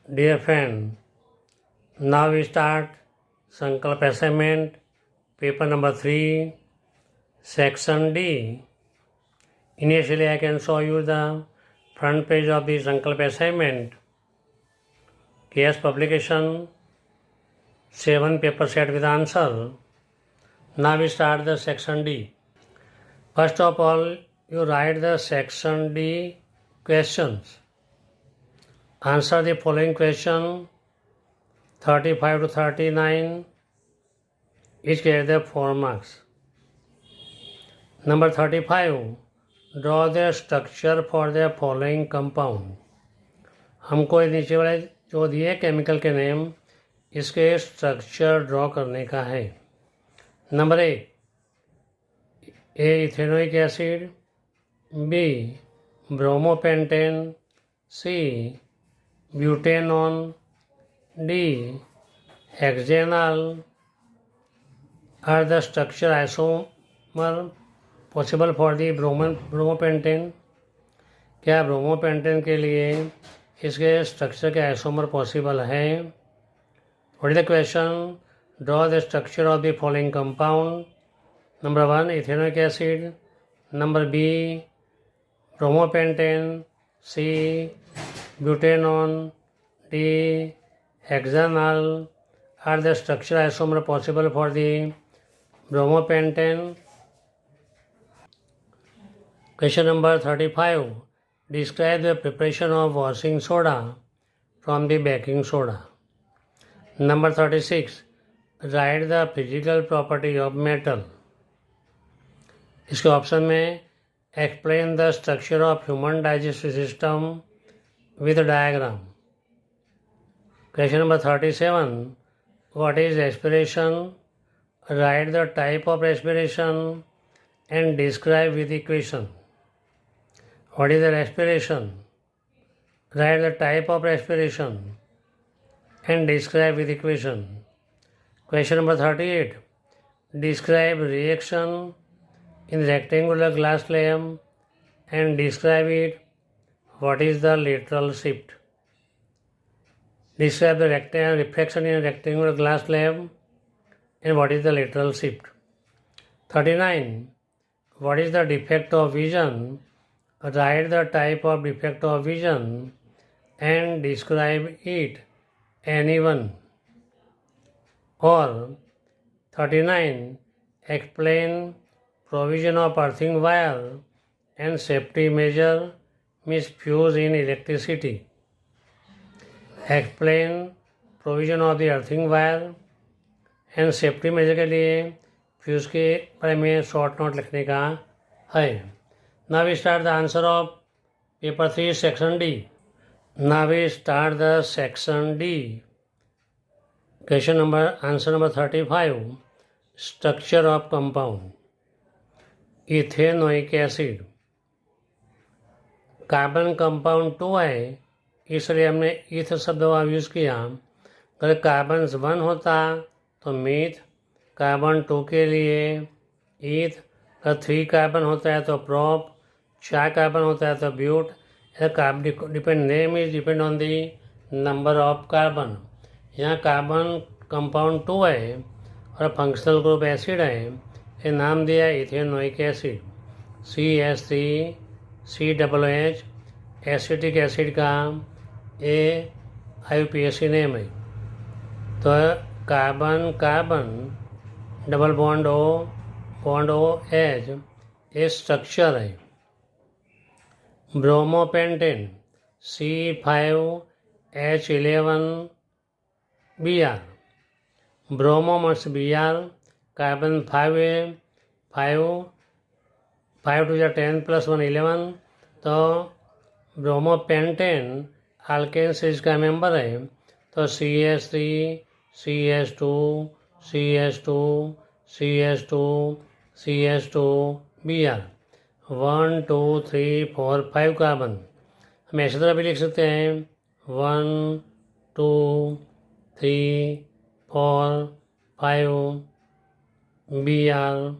Dear friend, now we start Sankalp assignment, paper number 3, section D. Initially, I can show you the front page of the Sankalp assignment. KS publication, 7 paper set with answer. Now we start the section D. First of all, you write the section D questions. Answer the following question 35 to 39. Each get the 4 marks. Number 35. Draw the structure for the following compound. हमको नीचे वाले जो दिए chemical के name इसके structure draw करने का है. Number A ethanoic acid, B bromopentane, C butanone, D hexanol. Are the structure isomer possible for the bromopentane. क्या ब्रोमोपेंटेन के लिए इसके स्ट्रक्चर के आइसोमर पॉसिबल है? What is the question? Draw the structure of the following compound. Number 1 ethanoic acid, number B bromopentane, C butanone, D hexanol. Are the structure isomer possible for the bromopentane. Question number 35. Describe the preparation of washing soda from the baking soda. Number 36. Write the physical property of metal. इसके option में explain the structure of human digestive system with diagram. Question number 37. What is respiration? Write the type of respiration and describe with equation. What is the respiration? Write the type of respiration and describe with equation. Question number 38. Describe reaction in rectangular glass slab and describe it. What is the lateral shift? Describe the reflection in rectangular glass slab and what is the lateral shift. 39. What is the defect of vision? Write the type of defect of vision and describe it. Anyone. Or 39. Explain provision of earthing wire and safety measure misfuse in electricity. Explain provision of the earthing wire and safety measure के लिए fuse के बारे में short note लिखने का है. Now we start the answer of paper 3 section D. Now we start the section D. Answer number 35. Structure of compound. Ethanoic acid carbon compound 2 है, इसलिए हमने ईथ शब्द का यूज़ किया. अगर कार्बन 1 होता तो मीथ, कार्बन 2 के लिए ईथ, अगर 3 कार्बन होता है तो प्रोप, 4 कार्बन होता है तो but. Name is depend on the number of carbon. यहाँ कार्बन कंपाउंड 2 है और फंक्शनल ग्रुप एसिड है. ये नाम दिया है ethanoic acid. CH3 COOH acetic acid का IUPAC नेम है. तो carbon carbon double bond O H ये स्ट्रक्चर है. Bromopentane C5H11Br. Bromo must Br. Carbon 5 है, 5 to 10 + 1 11. तो ब्रोमोपेंटेन अल्केन सीरीज का मेंबर है. तो CH3 CH2 CH2 CH2 CH2 Br. 1 2 3 4 5 carbon. हम ऐसी तरह भी लिख सकते हैं 1 2 3 4 5 Br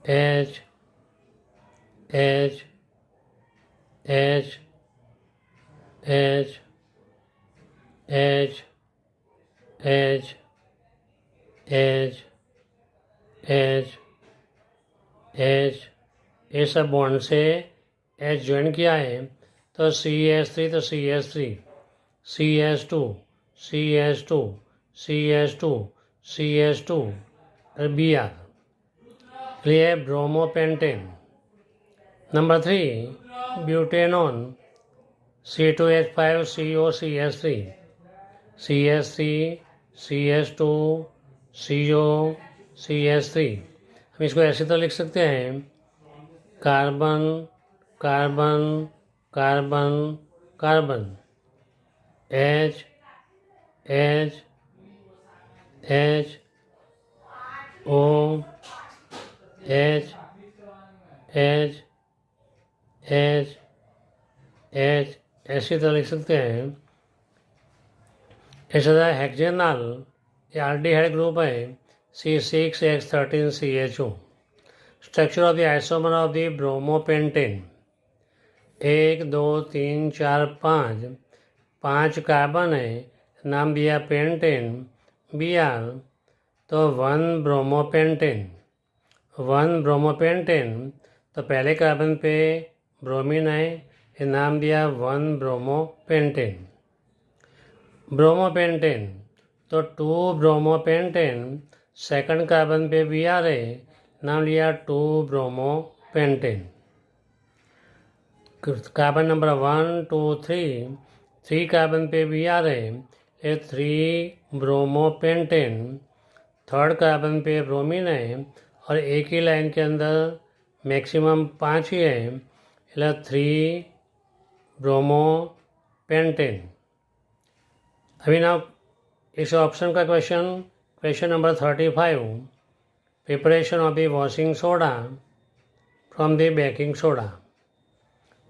H H H H H H H H H ये सब बॉन्ड से H ज्वाइन किया है तो CH3 तो CH3 CH2 CH2 CH2 CH2 और Br ये bromopentane. Number 3 butanone C2H5CO CH3 CH3 CH2 CO CH3 हम इसको ऐसे तो लिख सकते हैं carbon carbon carbon carbon H H H O H H H H ऐसे तो लिख सकते हैं। इस तरह हेक्सेनॉल ये आल्डिहाइड ग्रुप है C6H13CHO। Structure of the isomer of the bromopentane 1 2 3 4 5 5 carbon है, नाम दिया पेंटेन Br तो 1 ब्रोमोपेंटेन तो पहले कार्बन पे ब्रोमीन है, ये नाम दिया 1 ब्रोमोपेंटेन तो 2 ब्रोमोपेंटेन सेकंड कार्बन पे Br है, नाम लिया 2 ब्रोमोपेंटेन। कार्बन नंबर 1 2 3 कार्बन पे Br है, ये 3 ब्रोमोपेंटेन। थर्ड कार्बन पे ब्रोमीन है और एक ही लाइन के अंदर मैक्सिमम 5 ही है, इसलिए 3 ब्रोमोपेंटेन। अभी ना इस ऑप्शन का question number 35 preparation of the washing soda from the baking soda.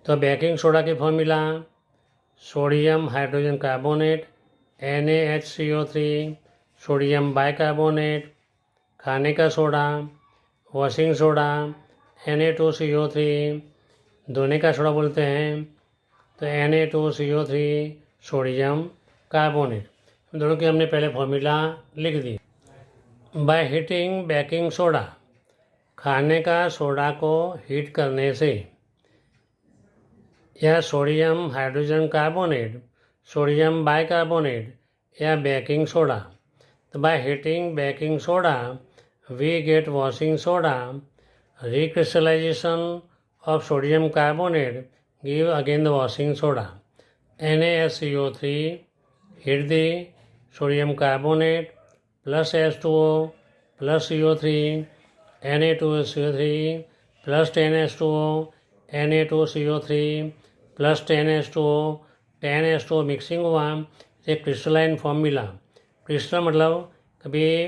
तो बेकिंग सोडा की formula sodium hydrogen carbonate NaHCO3 sodium bicarbonate, खाने का सोडा वॉशिंग सोडा Na2CO3 धोने का सोडा बोलते हैं तो Na2CO3 सोडियम कार्बोनेट। दोनों की हमने पहले फॉर्मूला लिख दी। बाय हीटिंग बेकिंग सोडा, खाने का सोडा को हीट करने से या sodium hydrogen carbonate, sodium bicarbonate या बेकिंग सोडा। तो by heating baking soda we get washing soda, recrystallization of sodium carbonate give again the washing soda। NaSCO3 hit the sodium carbonate plus H2O plus CO3 Na2CO3 plus 10H2O Na2CO3 plus 10H2O 10H2O mixing हुआ एक crystalline formula. Crystal मतलब कभी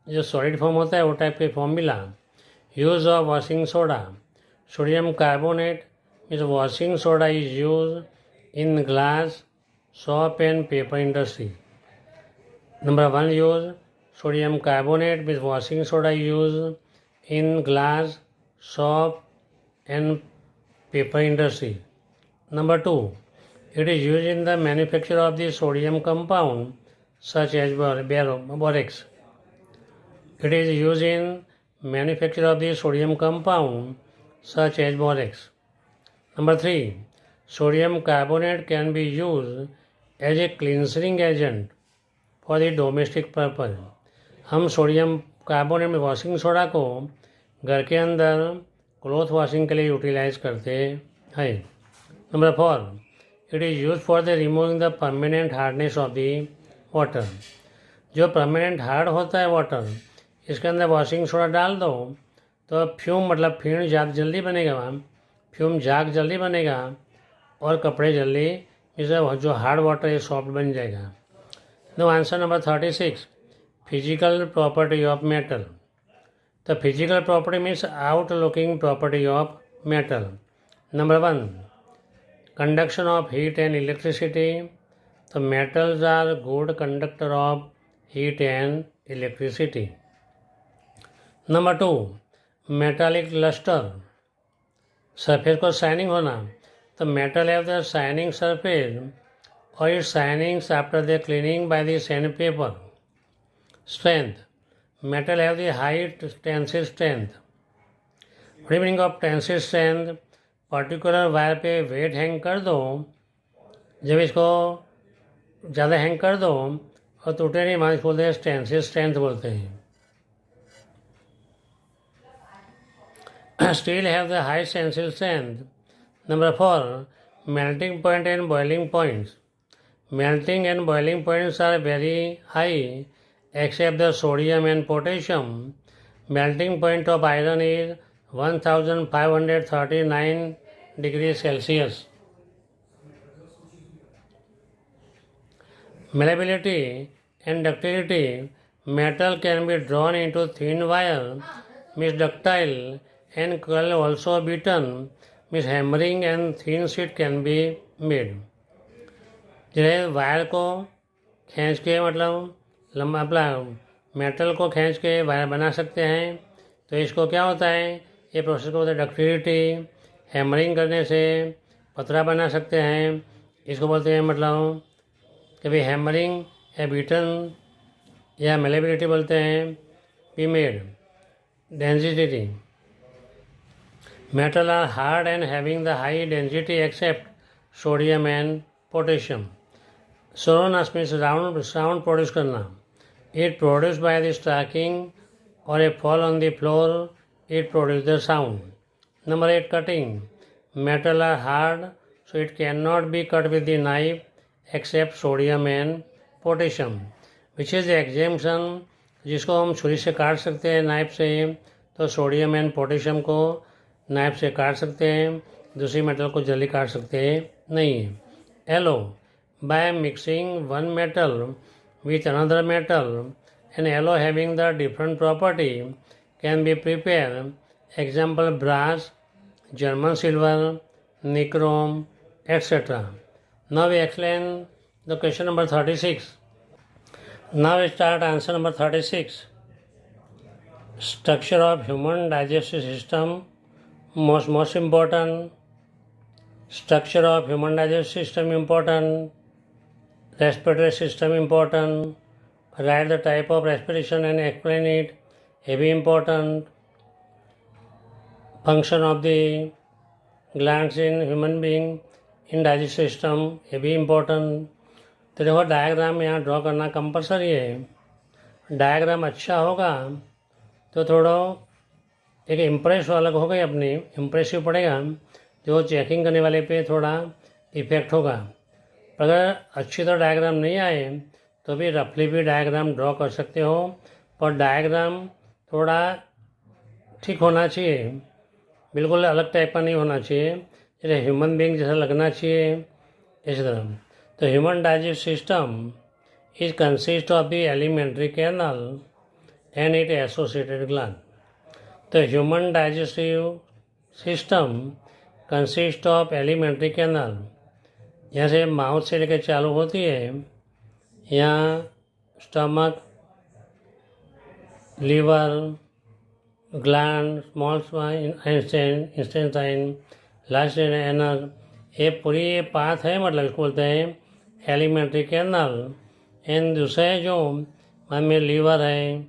जो solid form होता है वो type के formula. Use of washing soda, sodium carbonate is washing soda is use in glass soap and paper industry। Number 1 use sodium carbonate with washing soda used in glass, soap and paper industry। Number 2, it is used in the manufacture of the sodium compound such as borax। It is used in manufacture of the sodium compound such as borax। Number 3, sodium carbonate can be used as a cleansing agent for the domestic purpose। हम sodium carbonate में washing soda को घर के अंदर cloth washing के लिए utilise करते हैं। Number 4, it is use for the removing the permanent hardness of the water. जो परमानेंट हार्ड होता है वाटर, इसके अंदर वॉशिंग सोडा डाल दो तो फ्यूम मतलब फीण जाग जल्दी बनेगा, फ्यूम जाग जल्दी बनेगा और कपड़े जल्दी इसे जो हार्ड वाटर है सॉफ्ट बन जाएगा। No answer number 36 physical property of metal. तो physical property means outlooking property of metal. Number 1 conduction of heat and electricity. तो metals are good conductor of heat and electricity. Number 2 metallic lustre, surface को shining होना। तो metal have the shining surface or its shinings after the cleaning by the sandpaper. Strength. Metal have the high tensile strength. What is the meaning of tensile strength? Particular wire पे wait hang कर दो, जब इसको ज़्यादा hang कर दो और टूटे नहीं, मान बोलते हैं टेंसिल स्ट्रेंथ बोलते हैं. Steel have the high tensile strength. Number 4, melting point and boiling points. Melting and boiling points are very high except the sodium and potassium. Melting point of iron is 1539 degrees Celsius. Malleability and ductility. Metal can be drawn into thin wire, means ductile, and can also be beaten, means hammering, and thin sheet can be made. जैसे wire को खींच के मतलब लंबा अपना metal को खींच के वायर बना सकते हैं, तो इसको क्या होता है, ये प्रोसेस को होता है डक्टिलिटी. हैमरिंग करने से पतला बना सकते हैं, इसको बोलते हैं मतलब कभी हैमरिंग या बीटन या मेलेबिलिटी बोलते हैं. Be made. Density. Metal are hard and having the high density except sodium and potassium. Sonorous means sound produce करना. It produce by the striking or a fall on the floor, it produce the sound. Number 8, cutting. Metal are hard, so it cannot be cut with the knife except sodium and potassium. Which is the exemption? जिसको हम छुरी से काट सकते हैं knife से, तो sodium and potassium को नाइफ से काट सकते हैं, दूसरी मेटल को जल्दी काट सकते नहीं है. Yellow. By mixing one metal with another metal, an alloy having the different property can be prepared. Example, brass, German silver, nichrome, etc. Now we explain the question number 36. Now we start answer number 36. Structure of human digestive system, most important. Structure of human digestive system important. Respiratory system important. Write the type of respiration and explain it. Heavy important. Function of the glands in human being in digestive system, ये भी important. तो देखो diagram यहाँ draw करना compulsory है. Diagram अच्छा होगा तो थोड़ा एक इम्प्रेस अलग हो गई अपनी, इम्प्रेसिव पड़ेगा, जो चेकिंग करने वाले पे थोड़ा इफेक्ट होगा. अगर अच्छी तरह डायग्राम नहीं आए तो भी रफली भी डायग्राम ड्रॉ कर सकते हो, पर डायग्राम थोड़ा ठीक होना चाहिए, बिल्कुल अलग टाइप का नहीं होना चाहिए, जैसे ह्यूमन बीइंग जैसा लगना चाहिए इस तरह. तो human digestive system is consist of the alimentary canal and it associated gland. तो human digestive system consist of alimentary canal, यहाँ से माउथ से लेकर चालू होती है, यहाँ stomach, liver, gland, small intestine, last anus, ये पूरी ये पाथ है, मतलब इसको बोलते हैं एलिमेंट्री कैनल. एंड दूसरे जो हमें लीवर है,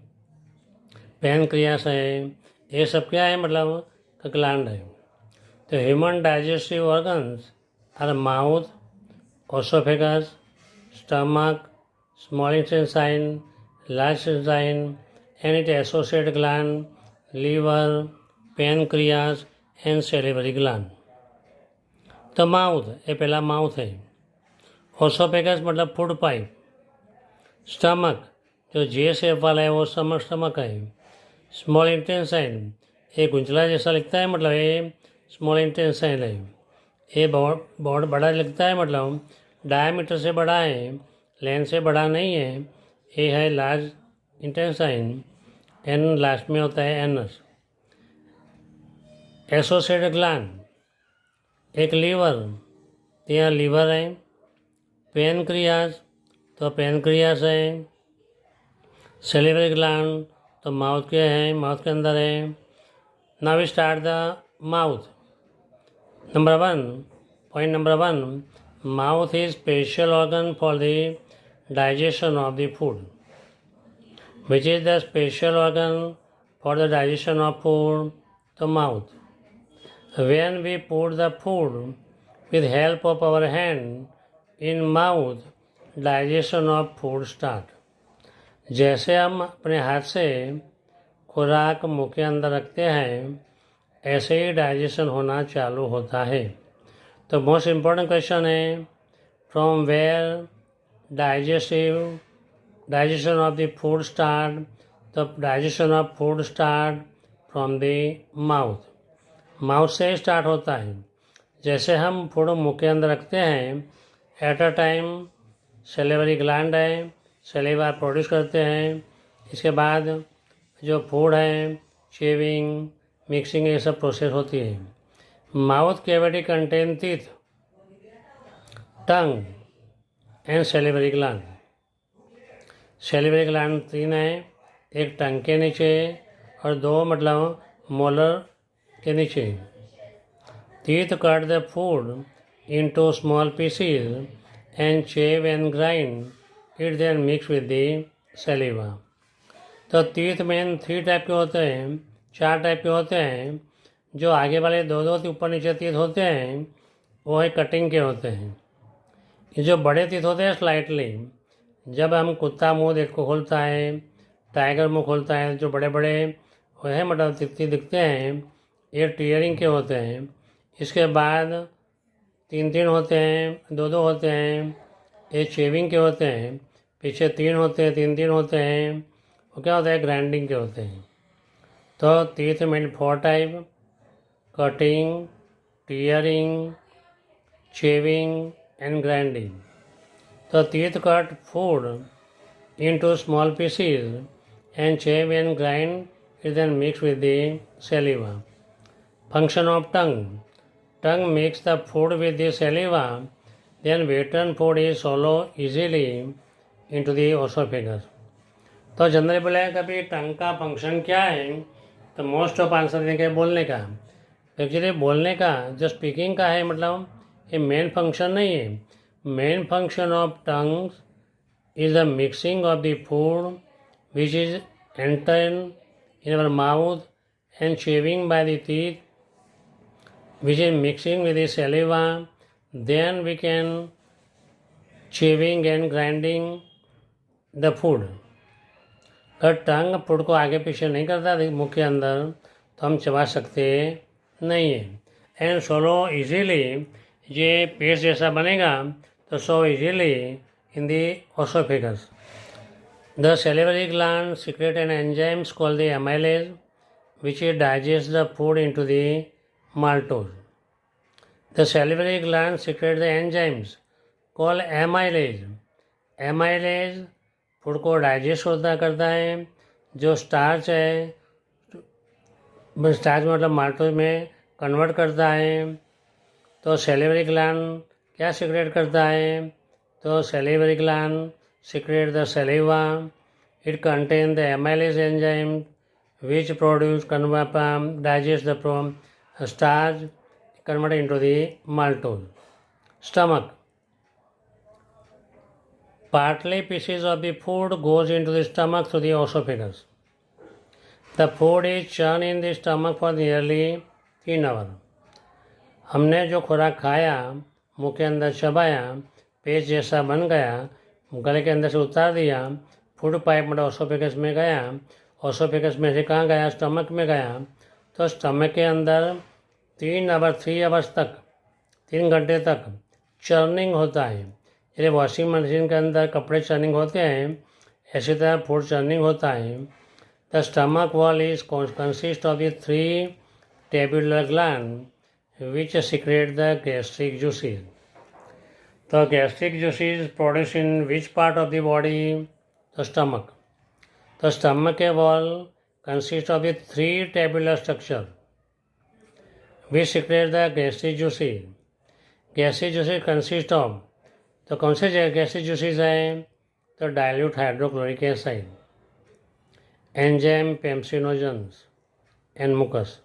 पैनक्रियास है, ये सब क्या है, मतलब ग्लैंड है. तो human digestive organs are mouth, oesophagus, stomach, small intestine, large intestine and it associated gland, liver, pancreas and salivary gland. तो माउथ, ये पहला माउथ है. ओसोफेगस मतलब फूड पाइप. स्टमक जो जे शेप वाला है वो स्टमक है. स्मॉल इंटेस्टाइन ये गुंचला जैसा लगता है, मतलब ये स्मॉल इंटेस्टाइन है. ये बहुत बड़ा लगता है, मतलब डायमीटर से बड़ा है, लेंथ से बड़ा नहीं है. ये है लार्ज इंटेस्टाइन एंड लास्ट में होता है एनस. एसोसिएटेड ग्लैंड, एक लीवर, यहाँ लीवर है. पैनक्रियास, तो पैनक्रियास है. सेलिवरी ग्लैंड, तो माउथ के हैं, माउथ के अंदर है. Now we start the mouth. Point number 1, Mouth is special organ for the digestion of the food. Which is the special organ for the digestion of food? The mouth. When we put the food with help of our hand in mouth, digestion of food start. जैसे हम अपने हाथ से खुराक मुंह के अंदर रखते हैं, ऐसे ही डाइजेशन होना चालू होता है. तो मोस्ट इम्पॉर्टेंट क्वेश्चन है, from where digestion of the food start. तो digestion of food start from the mouth. Mouth से स्टार्ट होता है. जैसे हम फूड मुंह के अंदर रखते हैं, at a time salivary gland है, सेलेवा प्रोड्यूस करते हैं. इसके बाद जो फूड है, चेविंग, मिक्सिंग, ये सब प्रोसेस होती है. Mouth cavity contain teeth, tongue and salivary gland. Salivary gland 3 है, एक टंग के नीचे और 2 मतलब मोलर के नीचे. Teeth cut the food into small pieces and chew and grind it, then mix with the saliva. तो टीथ मेन 3 टाइप के होते हैं, 4 टाइप के होते हैं. जो आगे वाले 2 ऊपर नीचे टीथ होते हैं, वो है कटिंग के होते हैं. ये जो बड़े टीथ होते हैं स्लाइटली, जब हम कुत्ता मुंह देखो खोलता है, टाइगर मुंह खोलता है, जो बड़े बड़े वो है मतलब टीथ दिखते हैं, ये टीयरिंग के होते हैं. इसके बाद 3 होते हैं, 2 होते हैं, ये चेविंग के होते हैं. पीछे 3 होते हैं, 3 होते हैं, वो क्या होता है, ग्राइंडिंग के होते हैं. तो टीथ में 4 type, cutting, tearing, chewing and grinding. तो teeth cut food into small pieces and chew and grind it, then mix with the saliva. Function of tongue. Tongue mix the food with the saliva, then written food is swallowed easily into the esophagus. तो generally बोला कभी टंग का function क्या है, तो most of answer देंगे बोलने का. एक्चुअली बोलने का जो स्पीकिंग का है, मतलब ये मेन फंक्शन नहीं है. Main function of tongues is the mixing of the food which is entered in our mouth and chewing by the teeth, which is mixing with the saliva. Then we can chewing and grinding the food. अगर टंग food को आगे पीछे नहीं करता मुंह के अंदर, तो हम चबा सकते नहीं है. एंड सोलो इजीली, ये पेस्ट जैसा बनेगा तो so easily in the esophagus. The salivary gland secrete an enzyme called the amylase, which digests the food into the maltose. The salivary gland secrete the enzymes called amylase. Amylase food को digest होता करता है. जो starch है, starch मतलब maltose में convert करता है. तो सेलिवरी ग्लैंड क्या सिक्रेट करता है, तो salivary gland secrete the saliva. It contains the amylase enzyme which digest the starch converted into the maltose. Stomach. Partly pieces of the food goes into the stomach through the esophagus. The food is churned in the stomach for nearly 3 hours. हमने जो खुराक खाया, मुंह के अंदर चबाया, paste जैसा बन गया, गले के अंदर से उतार दिया, फूड पाइप मतलब ओसोफेगस में गया, ओसोफेगस में से कहाँ गया, स्टमक में गया. तो स्टमक के अंदर 3 आवर्स तक, 3 घंटे तक चर्निंग होता है. जैसे वॉशिंग मशीन के अंदर कपड़े चर्निंग होते हैं, ऐसी तरह फूड चर्निंग होता है. The stomach wall is consist of the 3 tubular gland which secrete the gastric juices. The gastric juices produced in which part of the body? The stomach. The stomach wall consists of the 3 tabular structure which secrete the gastric juices. Gastric juices consist of, तो कौन से gastric juices हैं, तो dilute hydrochloric acid, enzyme pepsinogens and mucus.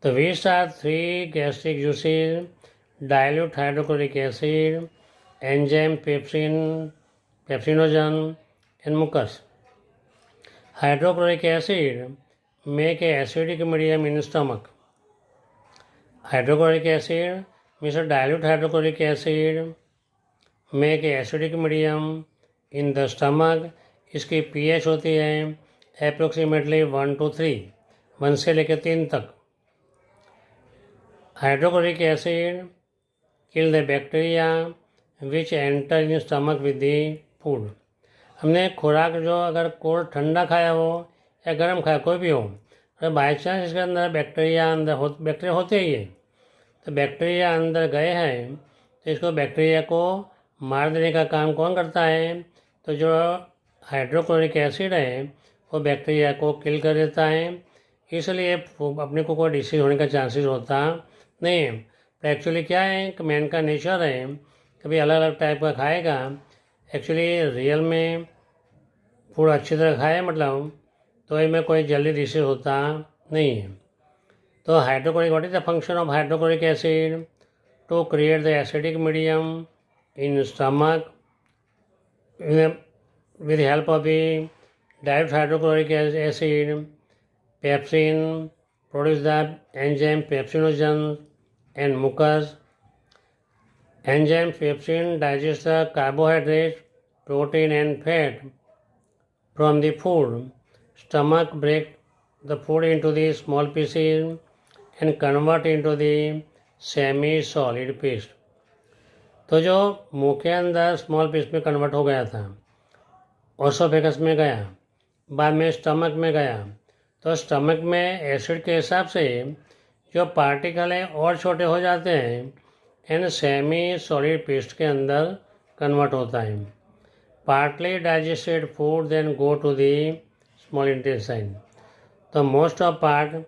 So which are 3 gastric juices dilute hydrochloric acid, enzyme pepsinogen and mucus. Hydrochloric acid make a acidic medium in stomach. Hydrochloric acid means a dilute hydrochloric acid make a acidic medium in the stomach. इसकी pH होती है approximately 1 to 3, 1 से लेकर 3 तक. Hydrochloric acid kill the bacteria which enter in stomach with the food. हमने खुराक जो अगर कोल्ड ठंडा खाया हो या गर्म खाया कोई भी हो, अगर बाई चांस इसके अंदर बैक्टीरिया होते ही है, तो बैक्टीरिया अंदर गए हैं तो इसको बैक्टीरिया को मार देने का काम कौन करता है? तो जो हाइड्रोक्लोरिक एसिड है वो बैक्टीरिया को किल कर देता है. इसलिए अपने को कोई डिसीज होने का चांसेस होता नहीं है. तो एक्चुअली क्या है कि मैन का नेचर है कभी अलग अलग टाइप का खाएगा. एक्चुअली रियल में फूड अच्छी तरह खाए मतलब तो इसमें कोई जल्दी डिसीज होता नहीं है. तो hydrochloric, what is the function of hydrochloric acid? To create the acidic medium in stomach with the help of the dilute hydrochloric acid. Pepsin produce the enzyme pepsinogen and mucus. Enzyme pepsin digest the carbohydrates, protein and fat from the food. Stomach break the food into the small pieces and convert into the semi-solid paste. तो जो मुंह के अंदर small piece में convert हो गया था, oesophagus में गया, बाद में स्टमक में गया, तो स्टमक में एसिड के हिसाब से जो पार्टिकल हैं और छोटे हो जाते हैं एंड सेमी सॉलिड पेस्ट के अंदर कन्वर्ट होता है. Partly digested food then go to the small intestine. तो मोस्ट ऑफ पार्ट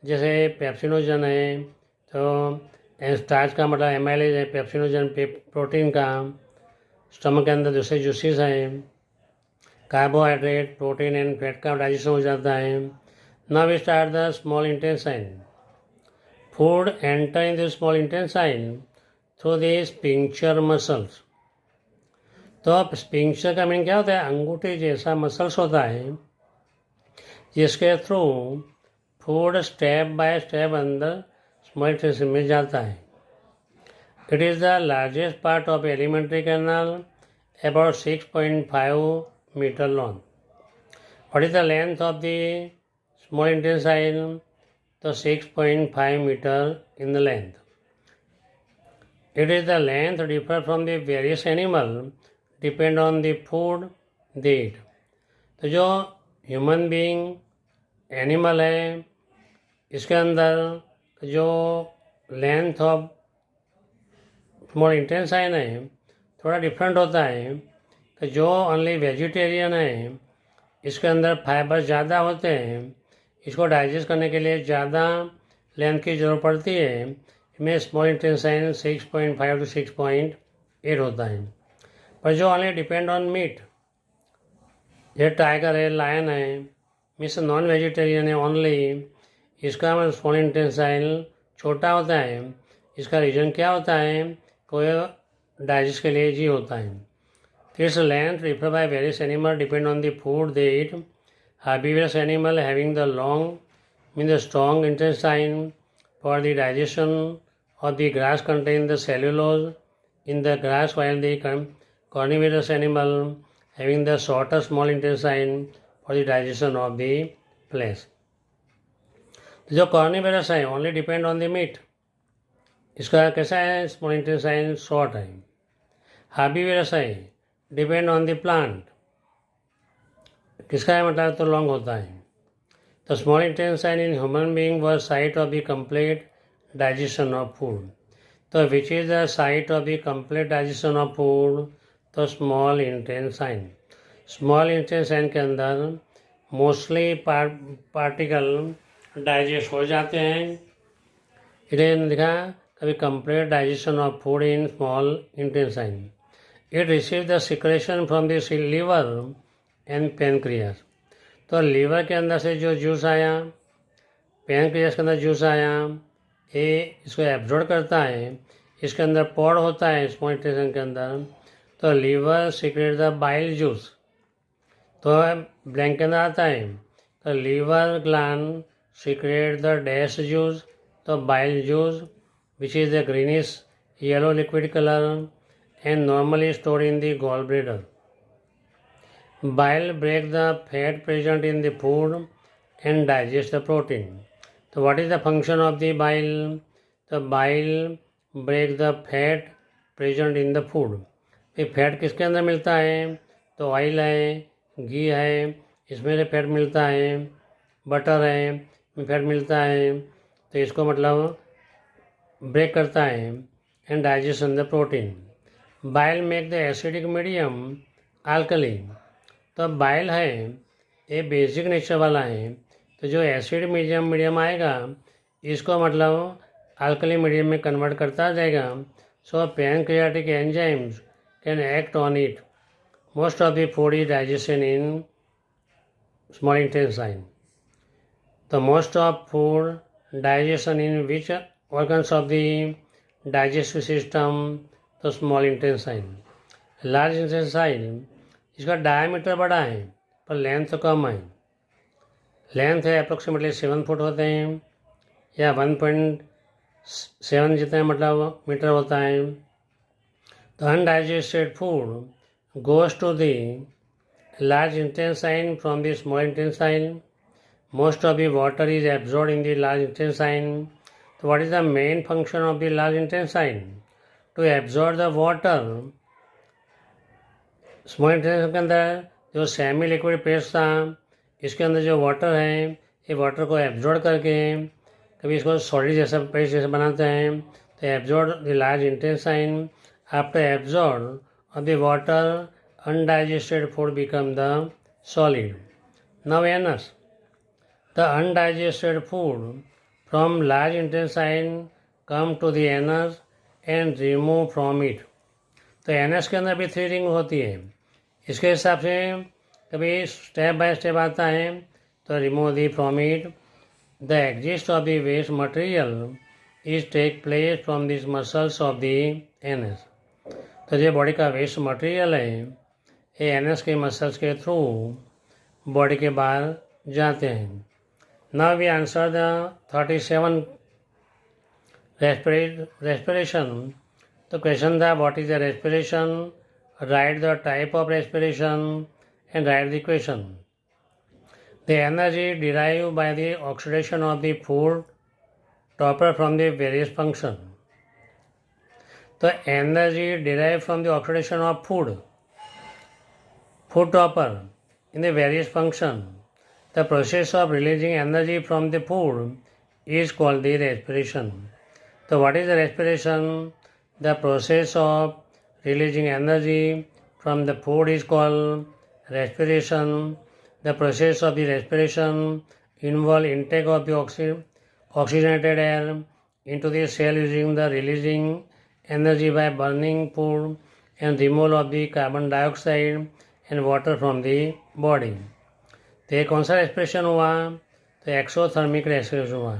जैसे पेप्सिनोजन है, तो स्टार्च का मतलब एमाइलेज है, पेप्सिनोजन प्रोटीन का, स्टमक के अंदर दूसरे जूसेस हैं, कार्बोहाइड्रेट, प्रोटीन एंड फैट का डाइजेशन हो जाता है. Now we start the small intestine. Food enter in the small intestine through the sphincter muscles. तो अब स्पिंक्चर का मीनिंग क्या होता है? अंगूठी जैसा मसल्स होता है जिसके through food step by step अंदर स्मॉल इंटेस्टाइन में जाता है. It is the largest part of alimentary canal, about 6.5 meter long. What is the length of the small intestine? So 6.5 meter in the length. It is the length differ from the various animal depend on the food they eat. तो जो human being animal है इसके अंदर जो length of small intestine है थोड़ा different होता है. तो जो ओनली वेजिटेरियन है इसके अंदर फाइबर ज़्यादा होते हैं, इसको डाइजेस्ट करने के लिए ज़्यादा लेंथ की ज़रूरत पड़ती है. इसमें स्मॉल इंटेस्टाइन 6.5 to 6.8 होता है. पर जो ओनली डिपेंड ऑन मीट, ये टाइगर है, लायन है, मीन्स नॉन वेजिटेरियन है ओनली, इसका स्मॉल इंटेस्टाइन छोटा होता है. इसका रीज़न क्या होता है? कोई डाइजेस्ट के लिए जी होता है. Its length differ by various animals depend on the food they eat. Herbivorous animal having the long, means the strong intestine for the digestion of the grass contain the cellulose in the grass, while the carnivorous animal having the shorter small intestine for the digestion of the flesh. जो carnivorous है only depend on the meat. इसका कैसा है? Small intestine short है. Herbivorous है, depend on the plant. किसका है मतलब तो लॉन्ग होता है. तो small intestine in human being was site of the complete digestion of food. तो which is the site of the complete digestion of food? तो स्मॉल इंटेस्टाइन. स्मॉल इंटेस्टाइन के अंदर मोस्टली पार्टिकल डाइजेस्ट हो जाते हैं. इधर लिखा कभी complete digestion of food in small intestine. It receives the secretion from the liver and pancreas. तो लीवर के अंदर से जो जूस आया, पैनक्रियास के अंदर जूस आया, ये इसको एब्जॉर्ब करता है. इसके अंदर पॉड होता है स्मॉल इंटेस्टाइन के अंदर, तो liver secrete the bile juice, तो ब्लैंक के अंदर आता है, तो liver gland secrete the dash juice, तो bile juice which is a greenish yellow liquid color and normally stored in the gallbladder. Bile break the fat present in the food and digest the protein. So what is the function of the bile? The bile break the fat present in the food. ये fat किसके अंदर मिलता है? तो oil है, घी है, इसमें से फैट मिलता है, बटर है, इसमें फैट मिलता है, तो इसको मतलब ब्रेक करता है and digestion the protein. Bile make the acidic medium alkali. तो बाइल है ये बेसिक नेचर वाला है, तो जो एसिड मीडियम आएगा इसको मतलब अल्कली मीडियम में कन्वर्ट करता जाएगा. So pancreatic enzymes can act on it. Most of the food is digestion in small intestine. तो most of food digestion in which organs of the digestive system, तो small intestine. Large intestine इसका diameter बड़ा है पर length तो कम है. Length है approximately 7 foot होते हैं या 1.7 जितने मतलब मीटर होता है. तो undigested food goes to the large intestine from the small intestine. Most of the water is absorbed in the large intestine. So what is the main function of the large intestine? To absorb the water. Small intestine के अंदर जो semi liquid paste था इसके अंदर जो water है ये water को एब्जॉर्ब करके कभी इसको सॉलिड जैसा पेस्ट जैसा बनाते हैं. तो absorb the large intestine. After absorb of the water undigested food become the solid. Now anus. The undigested food from large intestine come to the anus and remove from it. तो anus के अंदर भी 3 ring होती है. इसके हिसाब से कभी स्टेप बाय स्टेप आता है. तो remove the from it. The exist of the waste material is take place from this muscles of the anus. तो जो बॉडी का वेस्ट मटेरियल है ये एनस के मसल्स के थ्रू बॉडी के बाहर जाते हैं. Now we answer the 37 respiration. तो क्वेश्चन था what is the respiration, write the type of respiration and write the question. The energy derived by the oxidation of the food topper from the various function. तो energy derived from the oxidation of food topper in the various function. The process of releasing energy from the food is called the respiration. So what is the respiration? The process of releasing energy from the food is called respiration. The process of the respiration involves intake of the oxygenated air into the cell using the releasing energy by burning food and removal of the carbon dioxide and water from the body. तो ये कौन सा respiration हुआ? तो exothermic respiration हुआ.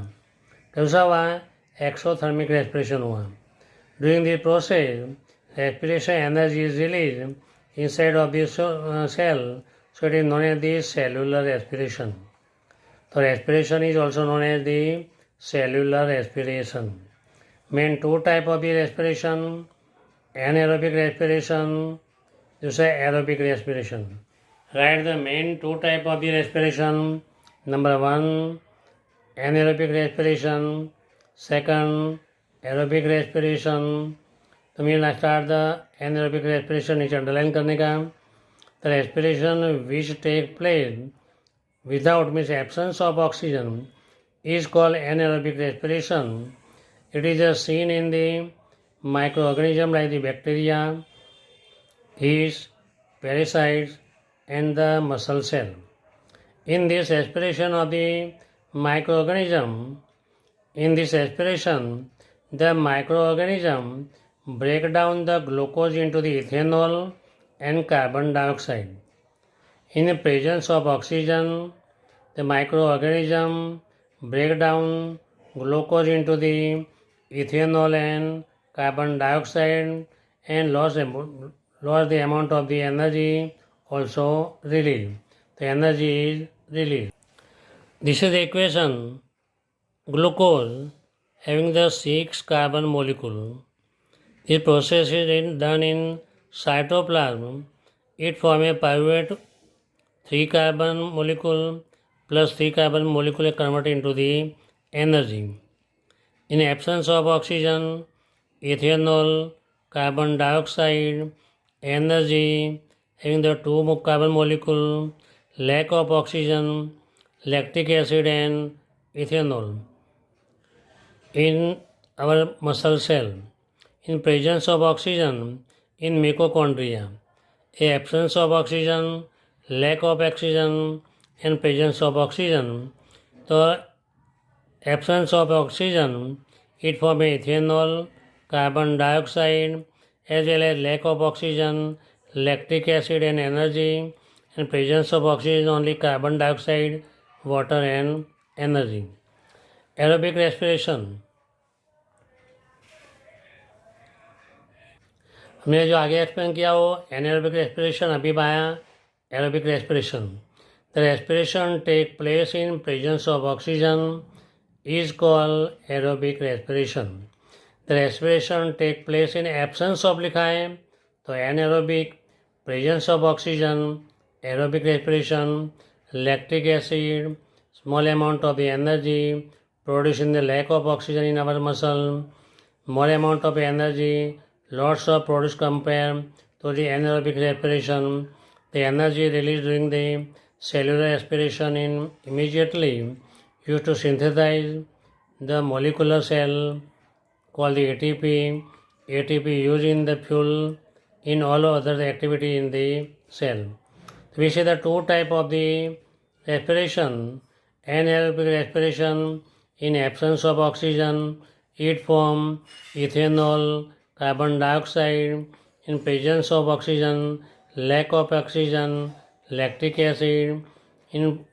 कैसा हुआ? Exothermic respiration हुआ. During the process respiration energy is release inside of the cell, so it is known as the cellular respiration. तो respiration is also known as the cellular respiration. Main 2 type of the respiration, anaerobic respiration, दूसरा aerobic respiration. Write the main 2 type of the respiration. Number 1, anaerobic respiration. Second, aerobic respiration. तो मैं start the anaerobic respiration नीचे underline करने का. The respiration which take place without means absence of oxygen is called anaerobic respiration. It is seen in the microorganisms like the bacteria, yeast, parasites, and the muscle cell. In this respiration of the microorganism, the microorganism break down the glucose into the ethanol and carbon dioxide. In the presence of oxygen, the microorganism break down glucose into the ethanol and carbon dioxide and lost the amount of the energy also released. The energy is released. This is the equation. Glucose having the 6 carbon molecule. This process is done in cytoplasm. It forms a pivot 3 carbon molecule plus 3 carbon molecule converted into the energy. In absence of oxygen, ethanol, carbon dioxide, energy having the 2 carbon molecule, lack of oxygen, lactic acid and ethanol. In our muscle cell, in presence of oxygen, in mitochondria, absence of oxygen, lack of oxygen and presence of oxygen. So absence of oxygen, it forms ethanol, carbon dioxide, as well as lack of oxygen, lactic acid and energy, and presence of oxygen only carbon dioxide, water and energy. Aerobic respiration. हमने जो आगे explain किया वो anaerobic respiration, अभी आया aerobic respiration. The respiration take place in presence of oxygen is called aerobic respiration. The respiration take place in absence of लिखा है तो anaerobic, presence of oxygen, aerobic respiration, lactic acid, small amount of the energy produced in the lack of oxygen in our muscle, more amount of energy, lots of produce compared to the anaerobic respiration. The energy released during the cellular respiration in immediately used to synthesize the molecular cell called the ATP. ATP used in the fuel in all other activity in the cell. We see the 2 type of the respiration. Anaerobic respiration in absence of oxygen, it form ethanol, carbon dioxide. In presence of oxygen, lack of oxygen, lactic acid. In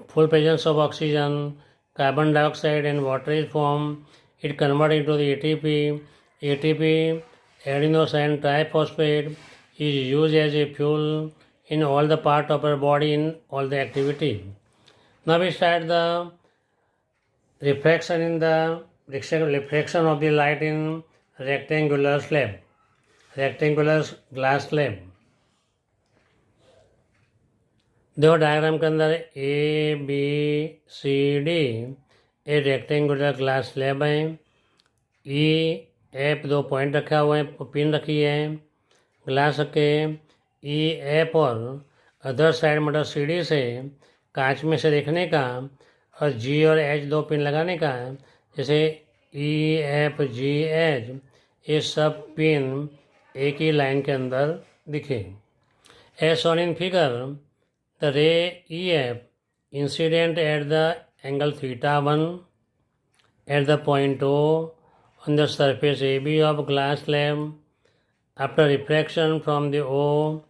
full presence of oxygen, carbon dioxide and water is formed. It converts into the ATP. ATP, adenosine triphosphate, is used as a fuel in all the part of our body in all the activity. Now we start the refraction of the light in rectangular slab, rectangular glass slab. देखो diagram के अंदर ABCD ए rectangular glass slab है. EF 2 point रखा हुआ है, pin रखी है glass के EF और अदर साइड मतलब सीढ़ी से कांच में से देखने का और G और H 2 पिन लगाने का. जैसे EFGH ये सब पिन एक ही लाइन के अंदर दिखे. As shown in figure, the ray EF incident at the angle θ1 at the point O on the surface AB of glass slab. After refraction from the O,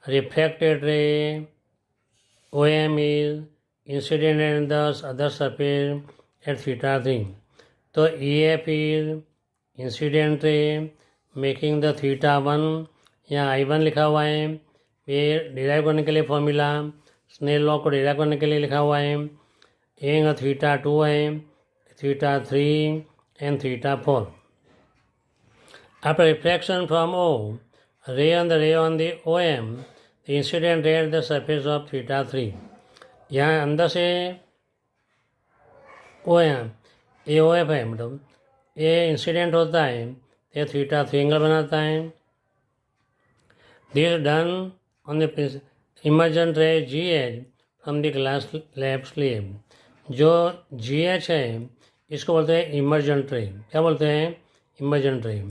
refracted ray OM is incident at the other surface at θ3. So EF is incident ray making the θ1. यहाँ I1 लिखा हुआ है. ये derive करने के लिए formula Snell law को derive करने के लिए लिखा हुआ है. ये θ2 है, θ3 and θ4. After refraction from O, ray on the OM, the incident ray at the surface of θ3. यहाँ अंदर से OM ये OF है, मतलब ये इंसिडेंट होता है, ये θ3 एंगल बनाता है. This is done on the emergent ray GH from the glass slab. जो GH है इसको बोलते हैं इमर्जेंट रे. क्या बोलते हैं? इमर्जेंट रे.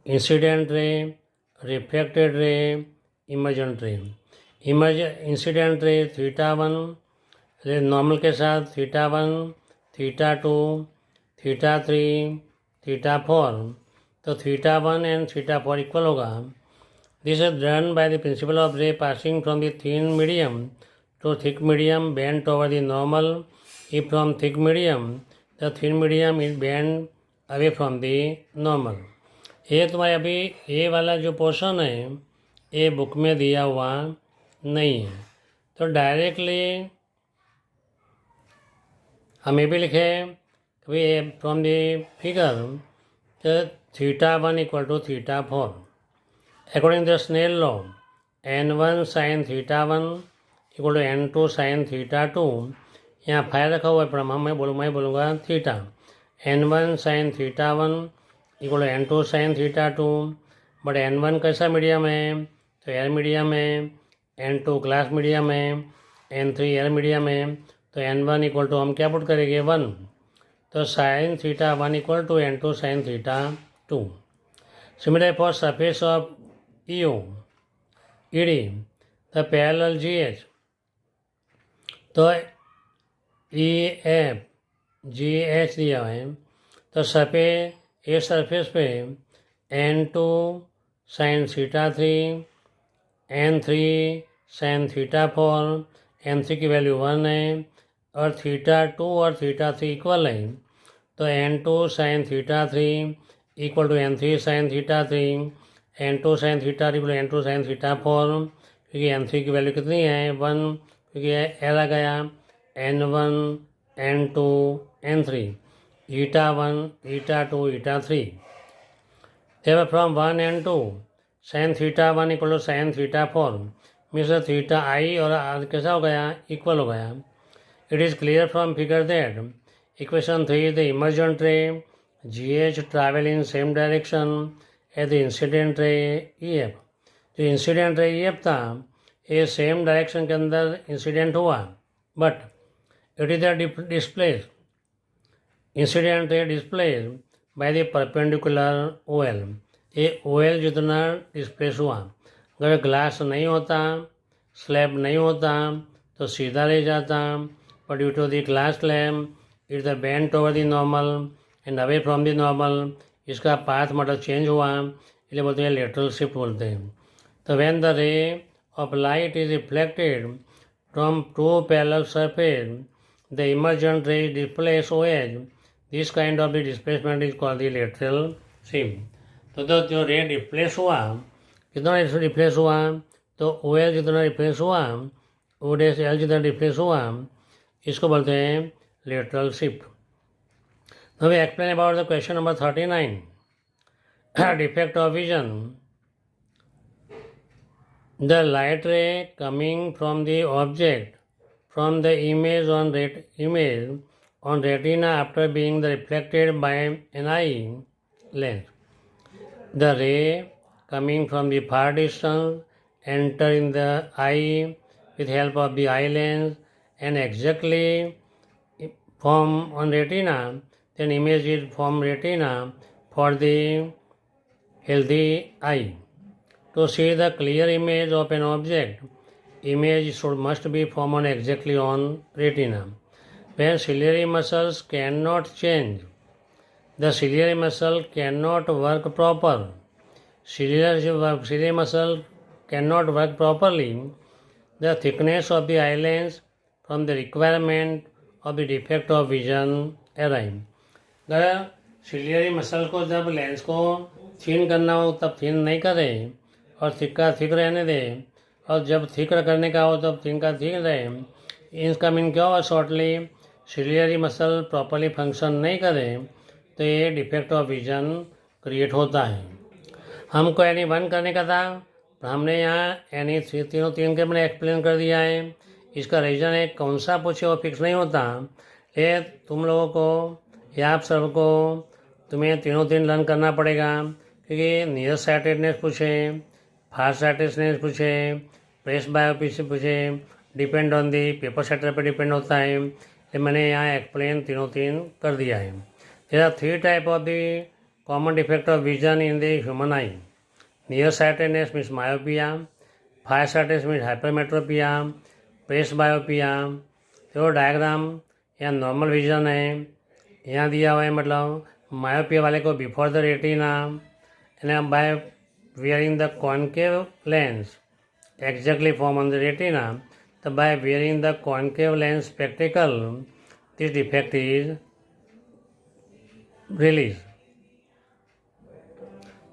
Incident ray, reflected ray, emergent रे. इंसिडेंट रे θ1 नॉर्मल के साथ θ1, θ2, θ3, θ4. तो θ1 एंड θ4 इक्वल होगा. This is done by the principle of ray passing from the thin medium to thick medium bent over the normal. If from thick medium, the thin medium is bent away from the normal. ये तुम्हारे अभी ये वाला जो portion है ये book में दिया हुआ नहीं है, तो डायरेक्टली हम ये भी लिखें कि from the figure θ1 = θ4 according to the Snell law n1 sin θ1 = n2 sin θ2। यहाँ फाइल रखा हुआ है पर मैं बोलूँगा theta. n1 sin θ1 = n2 sin θ2, but n1 कैसा मीडियम है, तो एयर मीडियम है, n2 ग्लास मीडियम है, n3 एयर मीडियम है, तो n1 = हम क्या पुट करेंगे 1, तो sin θ1 = n2 sin θ2। Similarly for surface of EO, ED, the parallel GH, तो EF GH दिया है, तो सरफेस पे n2 sin θ3, n3 sin θ4, n3 की वैल्यू 1 है और θ2 और θ3 इक्वल है, तो n2 sin θ3 = n3 sin θ3, n2 sin θ3 = n2 sin θ4, क्योंकि n3 की वैल्यू कितनी है 1, क्योंकि एल आ गया n1 n2 n3 η1 η2 η3। Therefore from 1 and 2 sin θ1 = sin θ4 means theta i और कैसा हो गया इक्वल हो गया। It is clear from figure that equation 3 the emergent ray GH travel in same direction as the incident ray EF। जो incident ray EF था ये same direction के अंदर इंसिडेंट हुआ, but it is the displace incident ray displace by the perpendicular OL। ये OL जितना displace हुआ, अगर ग्लास नहीं होता, स्लैब नहीं होता तो सीधा रह जाता, but due to the glass slab it's the bent over the normal and away from the normal, इसका पाथ मतलब चेंज हुआ, इसलिए बोलते हैं लेटरल शिफ्ट बोलते हैं। तो when the ray of light is reflected from two parallel surface the emergent ray displace OH, this kind of the displacement is called the lateral shift. तो जो रे डिस्प्लेस हुआ कितना रिप्लेस हुआ, तो OL जितना रिप्लेस हुआ OL जितना रिप्लेस हुआ, इसको बोलते हैं lateral shift. Now we explain about the question number 39 defect of vision। The light ray coming from the object from the image on retina after being reflected by an eye lens, the ray coming from the far distance enter in the eye with help of the eye lens and exactly form on retina, then image is from retina for the healthy eye. To see the clear image of an object, image must be formed exactly on retina. When ciliary muscles cannot change, the ciliary muscle cannot work proper. Ciliary muscle cannot work properly, the thickness of the eye lens from the requirement of the defect of vision arrive। अगर ciliary muscle को जब lens को thin करना हो तब thin नहीं करें और थिक का थिक रहने दें, और जब थिक करने का हो तब थिन का थिक रहे। इसका मीन क्या हुआ, shortly ciliary muscle properly function नहीं करें तो ये डिफेक्ट ऑफ विजन क्रिएट होता है। हमको यानी 1 करने का था, हमने यहाँ यानी तीन के मैंने एक्सप्लेन कर दिया है। इसका रीज़न है कौन सा पूछे वो फिक्स नहीं होता, ये तुम लोगों को या आप सबको तुम्हें तीन लर्न करना पड़ेगा, क्योंकि नियर साइटेडनेस पूछे, फार साइटेडनेस पूछे, प्रेस बायोपी से पूछे, depend on the paper setter पे डिपेंड होता है। तो मैंने यहाँ एक्सप्लेन तीन कर दिया है। There are 3 type of the common defect of vision in the human eye. Near sightedness means myopia, far sightedness means hypermetropia, presbyopia. तो डायग्राम यहाँ नॉर्मल विजन है, यहाँ दिया हुआ है मतलब मायोपिया वाले को before the retina and by wearing the concave lens exactly form on the retina, so by wearing the concave lens spectacle this defect is released।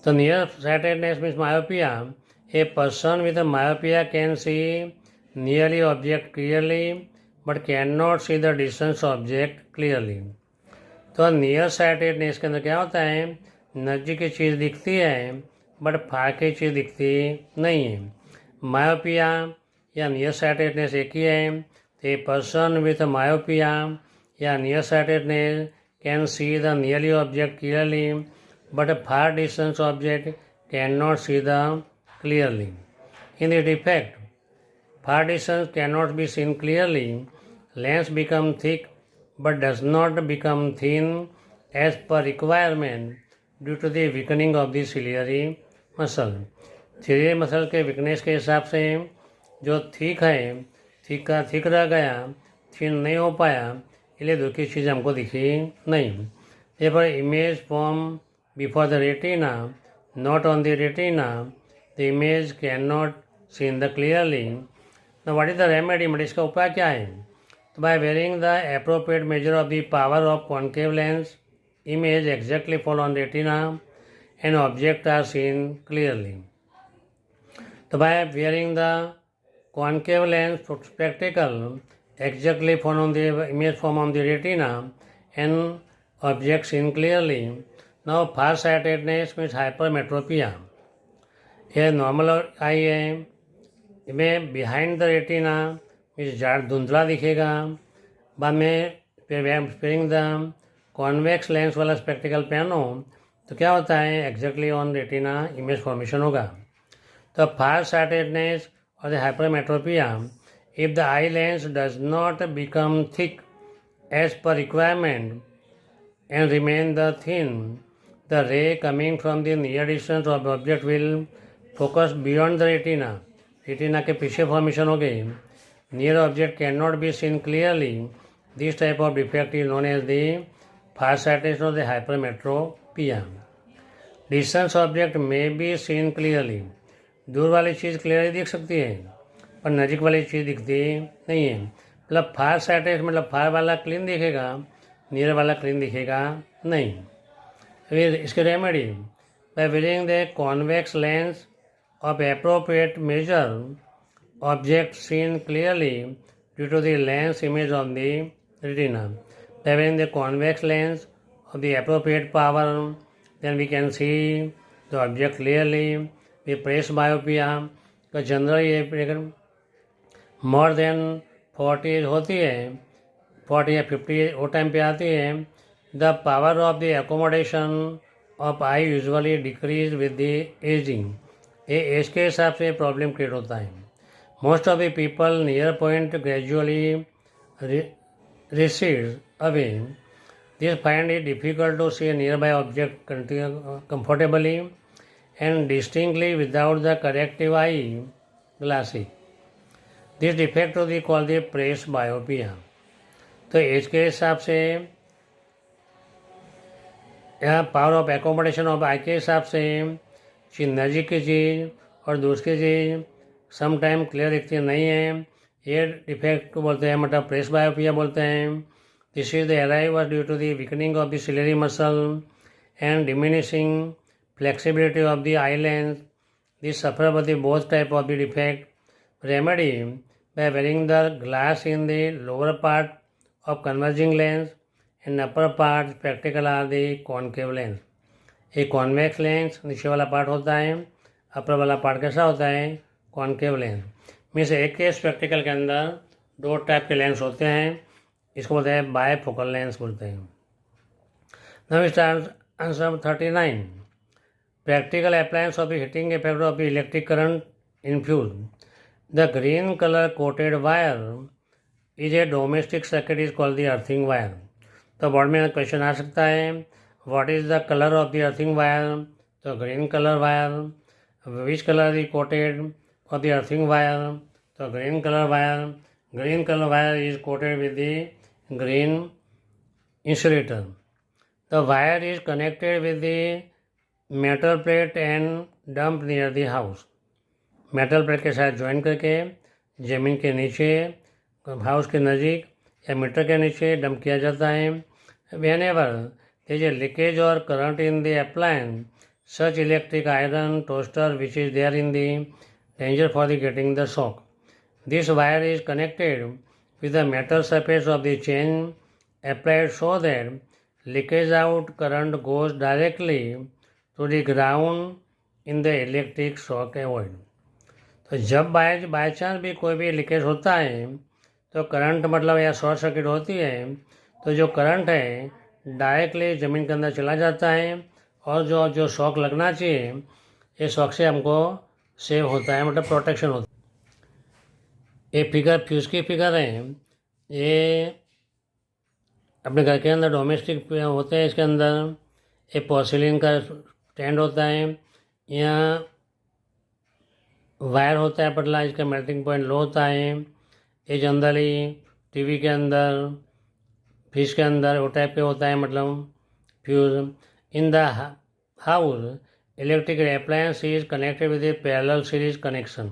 तो near sightedness means myopia. A person with a myopia can see nearly object clearly but cannot see the distance object clearly. तो near sightedness के अंदर क्या होता है, नज़दीक की चीज़ दिखती है बट फार की चीज़ दिखती नहीं है. मायोपिया या नियर साइटेडनेस एक ही है. ए पर्सन विथ मायोपिया या near sightedness can see the nearly object clearly but far distance object can not see the clearly. In the defect, far distance cannot be seen clearly. Lens become thick but does not become thin as per requirement due to the weakening of the ciliary muscle. ciliary muscle के weakness के हिसाब से जो thick है, thick रह गया, thin नहीं हो पाया, इसलिए दूसरी चीज़ हमको दिखी नहीं. Therefore, image form before the retina, not on the retina, the image cannot seen the clearly. Now, what is the remedy? इसका उपाय क्या है? तो by wearing the appropriate measure of the power of concave lens, image exactly fall on retina and objects are seen clearly. तो by wearing the concave lens spectacle exactly fall on the image form on the retina and objects seen clearly. Now, farsightedness means hypermetropia. यह normal आई है, में behind the retina means झाड़ धुंधला दिखेगा. बाद में sparing the convex lens वाला spectacle पहनो तो क्या होता है, exactly on retina image formation होगा. तो फार साइटेडनेस और the hypermetropia, if the eye lens does not become thick as per requirement and remain the thin, the ray coming from the near distance of object will focus beyond the retina. Retina के पीछे formation हो गई. Near object can not be seen clearly. This type of defect is known as the farsightedness or the hypermetropia. Distance object may be seen clearly. दूर वाली चीज़ clearly दिख सकती है पर नजीक वाली चीज़ दिखती नहीं है. मतलब फार साइटेड मतलब फार वाला क्लीन दिखेगा, नियर वाला क्लीन दिखेगा नहीं. फिर इसके remedy, by wearing the convex lens of appropriate measure, object seen clearly due to the lens image on the retina. By wearing the convex lens of the appropriate power, then we can see the object clearly. We press myopia, तो generally more than 40 as होती है, 40 या 50 वो time पे आती है. The power of the accommodation of eye usually decrease with the ageing. ये age के हिसाब से प्रॉब्लम क्रिएट होता है. Most of the people near point gradually recedes away. This find it difficult to see nearby object comfortably and distinctly without the corrective eye glasses. This defect of the call the presbyopia. तो age के हिसाब से या power of accommodation of आई के हिसाब से नज़दीक की चीज़ और दूसरी चीज़ सम टाइम क्लियर दिखती नहीं है, ये डिफेक्ट बोलते हैं, मतलब प्रेस मायोपिया बोलते हैं. This is the arrival due to the weakening of the ciliary muscle and diminishing flexibility of the eye lens. This suffer with both type of the defect. Remedy, by wearing the glass in the lower part of converging lens and upper part spectacle are the concave lens. एक convex lens नीचे वाला part होता है, अपर वाला part कैसा होता है, concave lens. Means एक के स्पेक्टिकल के अंदर दो टाइप के लेंस होते हैं, इसको बोलते हैं बायफोकल लेंस बोलते हैं. Now start answer 39. Practical appliance of the heating effect of the electric current in fuse. The green colour coated wire is a domestic circuit is called the earthing wire. तो board में question आ सकता है, what is the color of the earthing wire? So green color wire. Which color is coated for the earthing wire? So green color wire. Green color wire is coated with the green insulator. The wire is connected with the metal plate and dumped near the house. metal plate के साथ join करके ज़मीन के नीचे house के नज़दीक या metre के नीचे डंप किया जाता है. Whenever there is a leakage or current in the appliance, such electric iron toaster which is there in the danger for the getting the shock. This wire is connected with the metal surface of the chain applied so that leakage out current goes directly to the ground in the electric shock avoid. तो जब by chance भी कोई भी leakage होता है तो current मतलब या शॉर्ट सर्किट होती है तो जो करंट है डायरेक्टली ज़मीन के अंदर चला जाता है और जो शॉक लगना चाहिए ये शॉक से हमको सेव होता है, मतलब प्रोटेक्शन होता है। ये फिगर फ्यूज़ की फिगर है, ये अपने घर के अंदर डोमेस्टिक होते हैं। इसके अंदर एक पोर्सिलिन का स्टैंड होता है, यहाँ वायर होता है पतला, इसका मेल्टिंग पॉइंट लो होता है। ये जनरली टीवी के अंदर, फिश के अंदर वो टाइप के होता है, मतलब fuse. In the house electrical appliance is connected with a parallel series connection.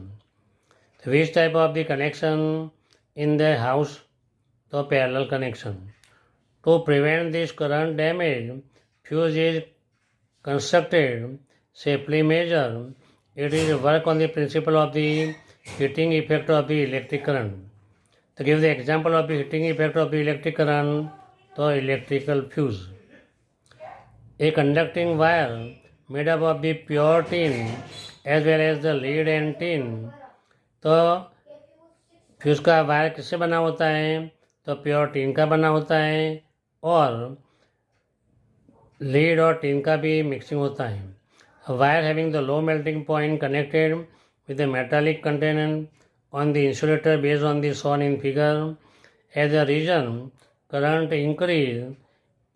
Which type of the connection in the house? तो parallel connection. To prevent this current damage, fuse is constructed safely measure. It is work on the principle of the heating effect of the electric current. To give the example of the heating effect of the electric current, तो electrical fuse. A conducting wire made up of the pure tin as well as the lead and tin. तो fuse का wire किससे बना होता है? तो pure tin का बना होता है और लीड और टिन का भी मिक्सिंग होता है। Wire having the low melting point connected with the metallic container on the insulator based on the shown in figure. As a reason current increase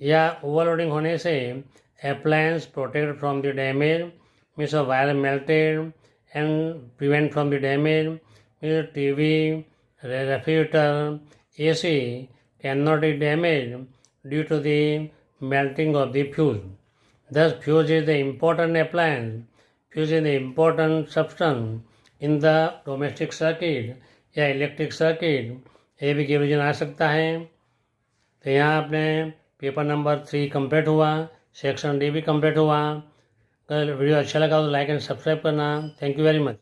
या ओवरलोडिंग होने से appliance protect from the damage, means wire melted and prevent from the damage. Means TV, refrigerator, AC cannot be damaged due to the melting of the fuse. Thus, fuse is the important appliance. Fuse is the important substance in the domestic circuit या electric circuit. ये भी reason आ सकता है। तो यहाँ अपने paper number 3 complete हुआ, section D भी कंप्लीट हुआ। अगर वीडियो अच्छा लगा तो लाइक एंड सब्सक्राइब करना। Thank you very much.